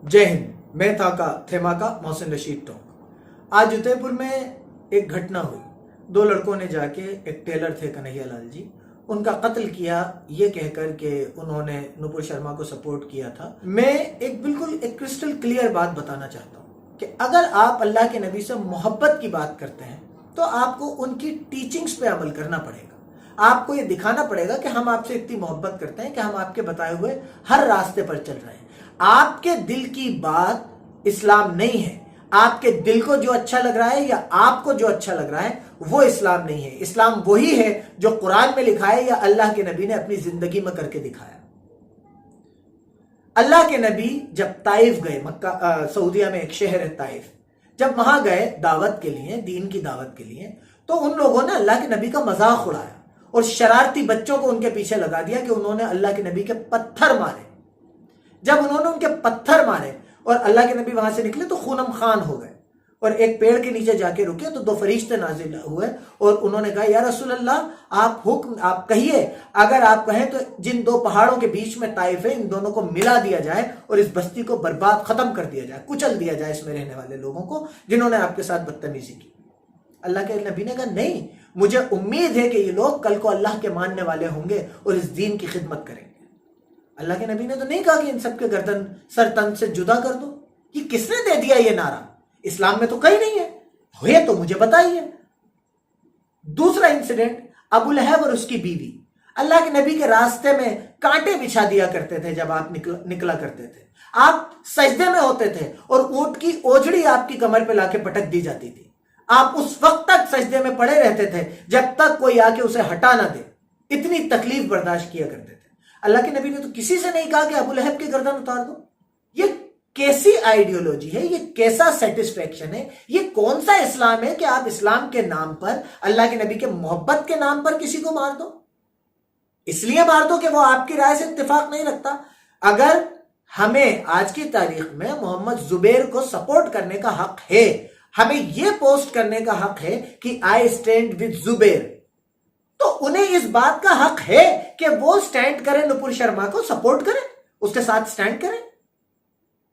जय हिंद। मैं थेमा का मोहसिन रशीद टोंक। आज उदयपुर में एक घटना हुई। दो लड़कों ने जाके, एक टेलर थे कन्हैया लाल जी, उनका कत्ल किया ये कहकर के उन्होंने नुपुर शर्मा को सपोर्ट किया था। मैं एक क्रिस्टल क्लियर बात बताना चाहता हूँ कि अगर आप अल्लाह के नबी से मोहब्बत की बात करते हैं तो आपको उनकी टीचिंग्स पे अमल करना पड़ेगा। आपको ये दिखाना पड़ेगा कि हम आपसे इतनी मोहब्बत करते हैं कि हम आपके बताए हुए हर रास्ते पर चल रहे हैं। आपके दिल की बात इस्लाम नहीं है। आपके दिल को जो अच्छा लग रहा है या आपको जो अच्छा लग रहा है वो इस्लाम नहीं है। इस्लाम वही है जो कुरान में लिखा है या अल्लाह के नबी ने अपनी जिंदगी में करके दिखाया। अल्लाह के नबी जब ताइफ गए, मक्का सऊदिया में एक शहर है ताइफ, जब वहां गए दावत के लिए, दीन की दावत के लिए, तो उन लोगों ने अल्लाह के नबी का मजाक उड़ाया और शरारती बच्चों को उनके पीछे लगा दिया कि उन्होंने अल्लाह के नबी के पत्थर मारे। जब उन्होंने उनके पत्थर मारे और अल्लाह के नबी वहां से निकले तो खूनम खान हो गए और एक पेड़ के नीचे जाके रुके तो दो फरिश्ते नाजिल हुए और उन्होंने कहा, या रसूल अल्लाह, आप कहिए, अगर आप कहें तो जिन दो पहाड़ों के बीच में ताइफ है, इन दोनों को मिला दिया जाए और इस बस्ती को बर्बाद खत्म कर दिया जाए, कुचल दिया जाए इसमें रहने वाले लोगों को जिन्होंने आपके साथ बदतमीजी की। अल्लाह के नबी ने कहा, नहीं, मुझे उम्मीद है कि ये लोग कल को अल्लाह के मानने वाले होंगे और इस दीन की खिदमत करेंगे। अल्लाह के नबी ने तो नहीं कहा कि इन सबके गर्दन सर तन से जुदा कर दो। ये किसने दे दिया ये नारा? इस्लाम में तो कहीं नहीं है तो मुझे बताइए। दूसरा इंसिडेंट, अबू लहब और उसकी बीवी अल्लाह के नबी के रास्ते में कांटे बिछा दिया करते थे। जब आप निकला करते थे, आप सजदे में होते थे और ऊंट की ओझड़ी आपकी कमर पे लाके पटक दी जाती थी। आप उस वक्त तक सजदे में पड़े रहते थे जब तक कोई आके उसे हटा ना दे। इतनी तकलीफ बर्दाश्त किया करते थे। अल्लाह के नबी ने तो किसी से नहीं कहा कि अबू लहब की गर्दन उतार दो। ये कैसी आइडियोलॉजी है? ये कैसा सेटिस्फेक्शन है? ये कौन सा इस्लाम है कि आप इस्लाम के नाम पर, अल्लाह के नबी के मोहब्बत के नाम पर किसी को मार दो? इसलिए मार दो कि वो आपकी राय से इत्तेफाक नहीं रखता। अगर हमें आज की तारीख में मोहम्मद जुबैर को सपोर्ट करने का हक है, हमें यह पोस्ट करने का हक है कि आई स्टैंड विद जुबैर, तो उन्हें इस बात का हक है कि वो स्टैंड करें, नुपुर शर्मा को सपोर्ट करें, उसके साथ स्टैंड करें।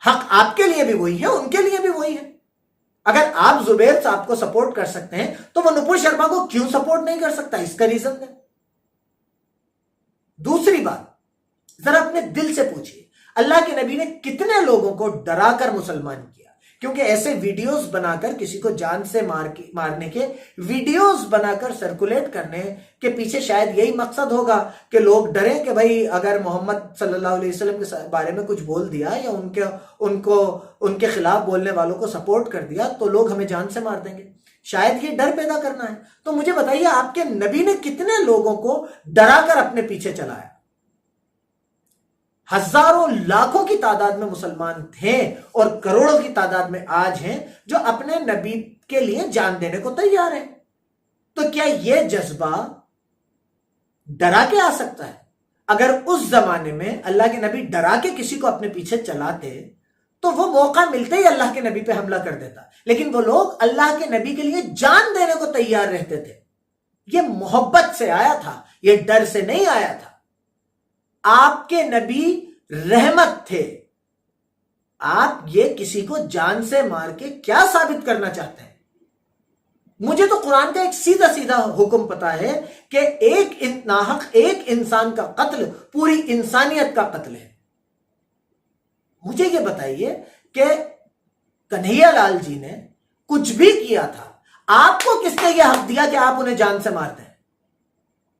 हक आपके लिए भी वही है, उनके लिए भी वही है। अगर आप जुबैर साहब को सपोर्ट कर सकते हैं तो वो नुपुर शर्मा को क्यों सपोर्ट नहीं कर सकता? इसका रीजन है। दूसरी बात, जरा अपने दिल से पूछिए, अल्लाह के नबी ने कितने लोगों को डरा कर मुसलमान किया? क्योंकि ऐसे वीडियोस बनाकर, किसी को जान से मारने के वीडियोस बनाकर सर्कुलेट करने के पीछे शायद यही मकसद होगा कि लोग डरें कि भाई अगर मोहम्मद सल्लल्लाहु अलैहि वसल्लम के बारे में कुछ बोल दिया या उनके खिलाफ बोलने वालों को सपोर्ट कर दिया तो लोग हमें जान से मार देंगे। शायद ये डर पैदा करना है। तो मुझे बताइए, आपके नबी ने कितने लोगों को डराकर अपने पीछे चलाया? हजारों लाखों की तादाद में मुसलमान थे और करोड़ों की तादाद में आज हैं जो अपने नबी के लिए जान देने को तैयार हैं। तो क्या यह जज्बा डरा के आ सकता है? अगर उस जमाने में अल्लाह के नबी डरा के किसी को अपने पीछे चलाते तो वो मौका मिलते ही अल्लाह के नबी पे हमला कर देता, लेकिन वो लोग अल्लाह के नबी के लिए जान देने को तैयार रहते थे। यह मोहब्बत से आया था, यह डर से नहीं आया था। आपके नबी रहमत थे। आप ये किसी को जान से मार के क्या साबित करना चाहते हैं? मुझे तो कुरान का एक सीधा सीधा हुक्म पता है कि एक इंसान का कत्ल पूरी इंसानियत का कत्ल है। मुझे ये बताइए कि कन्हैया लाल जी ने कुछ भी किया था, आपको किसने यह हक दिया कि आप उन्हें जान से मारते हैं?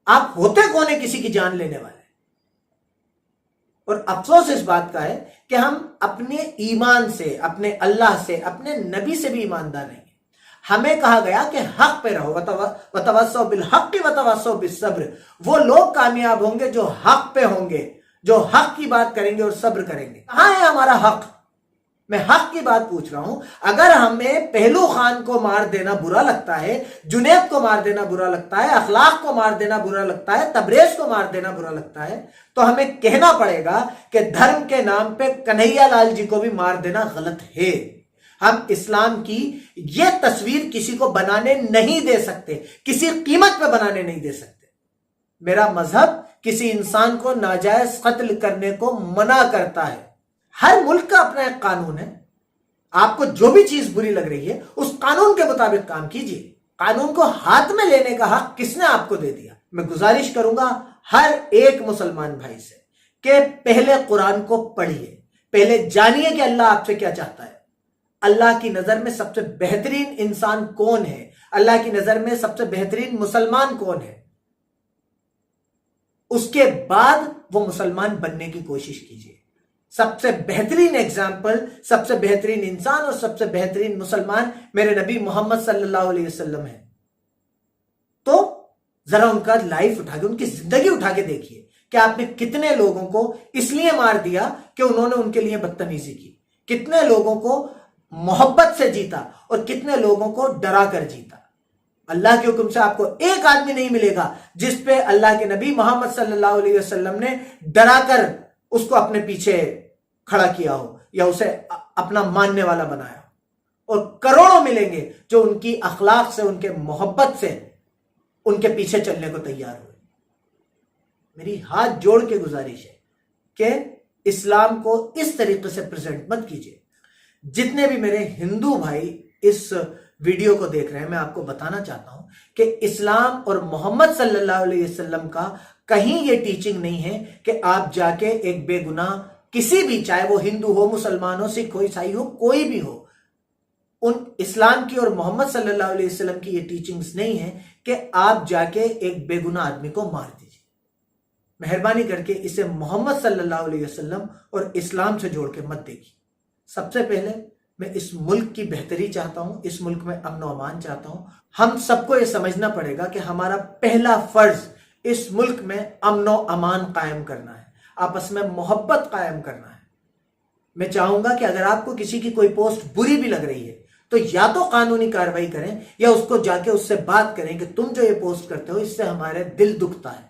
आप होते कौन है किसी की जान लेने वाले? और अफसोस इस बात का है कि हम अपने ईमान से, अपने अल्लाह से, अपने नबी से भी ईमानदार नहीं। हमें कहा गया कि हक पे रहो, वतवस्सौ बिल हक़्क़ि वतवस्सौ बिस सब्र। वो लोग कामयाब होंगे जो हक पे होंगे, जो हक की बात करेंगे और सब्र करेंगे। कहां है हमारा हक? मैं हक की बात पूछ रहा हूं। अगर हमें पहलू खान को मार देना बुरा लगता है, जुनैद को मार देना बुरा लगता है, अखलाक को मार देना बुरा लगता है, तबरेज को मार देना बुरा लगता है, तो हमें कहना पड़ेगा कि धर्म के नाम पे कन्हैया लाल जी को भी मार देना गलत है। हम इस्लाम की यह तस्वीर किसी को बनाने नहीं दे सकते, किसी कीमत पे बनाने नहीं दे सकते। मेरा मजहब किसी इंसान को नाजायज कत्ल करने को मना करता है। ہر ملک کا اپنا ایک قانون ہے. آپ کو جو بھی چیز بری لگ رہی ہے اس قانون کے مطابق کام کیجیے. قانون کو ہاتھ میں لینے کا حق کس نے آپ کو دے دیا؟ میں گزارش کروں گا ہر ایک مسلمان بھائی سے کہ پہلے قرآن کو پڑھیے، پہلے جانیے کہ اللہ آپ سے کیا چاہتا ہے. اللہ کی نظر میں سب سے بہترین انسان کون ہے؟ اللہ کی نظر میں سب سے بہترین مسلمان کون ہے؟ اس کے بعد وہ مسلمان بننے کی کوشش کیجیے. سب سے بہترین ایگزامپل، سب سے بہترین انسان اور سب سے بہترین مسلمان میرے نبی محمد صلی اللہ علیہ وسلم ہے. تو ذرا ان کا لائف اٹھا کے، ان کی زندگی اٹھا کے دیکھیے کہ آپ نے کتنے لوگوں کو اس لیے مار دیا کہ انہوں نے ان کے لیے بدتمیزی کی، کتنے لوگوں کو محبت سے جیتا اور کتنے لوگوں کو ڈرا کر جیتا. اللہ کے حکم سے آپ کو ایک آدمی نہیں ملے گا جس پہ اللہ کے نبی محمد صلی اللہ علیہ وسلم نے ڈرا کر اس کو اپنے پیچھے کھڑا کیا ہو یا اسے اپنا ماننے والا بنایا. اور کروڑوں ملیں گے جو ان کی اخلاق سے، ان کے محبت سے ان کے پیچھے چلنے کو تیار ہوئے. میری ہاتھ جوڑ کے گزارش ہے کہ اسلام کو اس طریقے سے پریزنٹ مت کیجیے. جتنے بھی میرے ہندو بھائی اس ویڈیو کو دیکھ رہے ہیں، میں آپ کو بتانا چاہتا ہوں کہ اسلام اور محمد صلی اللہ علیہ وسلم کا کہیں یہ ٹیچنگ نہیں ہے کہ آپ جا کے ایک بے گناہ کسی بھی، چاہے وہ ہندو ہو، مسلمان ہو، سکھ ہو، عیسائی ہو، کوئی بھی ہو، ان اسلام کی اور محمد صلی اللہ علیہ وسلم کی یہ ٹیچنگز نہیں ہے کہ آپ جا کے ایک بے گناہ آدمی کو مار دیجیے. مہربانی کر کے اسے محمد صلی اللہ علیہ وسلم اور اسلام سے جوڑ کے مت دیکھیے. سب سے پہلے میں اس ملک کی بہتری چاہتا ہوں، اس ملک میں امن و امان چاہتا ہوں. ہم سب کو یہ سمجھنا پڑے گا کہ ہمارا پہلا فرض اس ملک میں امن و امان قائم کرنا ہے، آپس میں محبت قائم کرنا ہے. میں چاہوں گا کہ اگر آپ کو کسی کی کوئی پوسٹ بری بھی لگ رہی ہے تو یا تو قانونی کارروائی کریں یا اس کو جا کے اس سے بات کریں کہ تم جو یہ پوسٹ کرتے ہو اس سے ہمارے دل دکھتا ہے.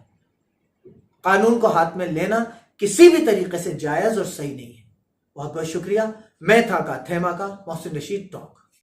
قانون کو ہاتھ میں لینا کسی بھی طریقے سے جائز اور صحیح نہیں ہے. بہت بہت شکریہ. میں تھا کا تھیما کا محسن رشید ٹاک.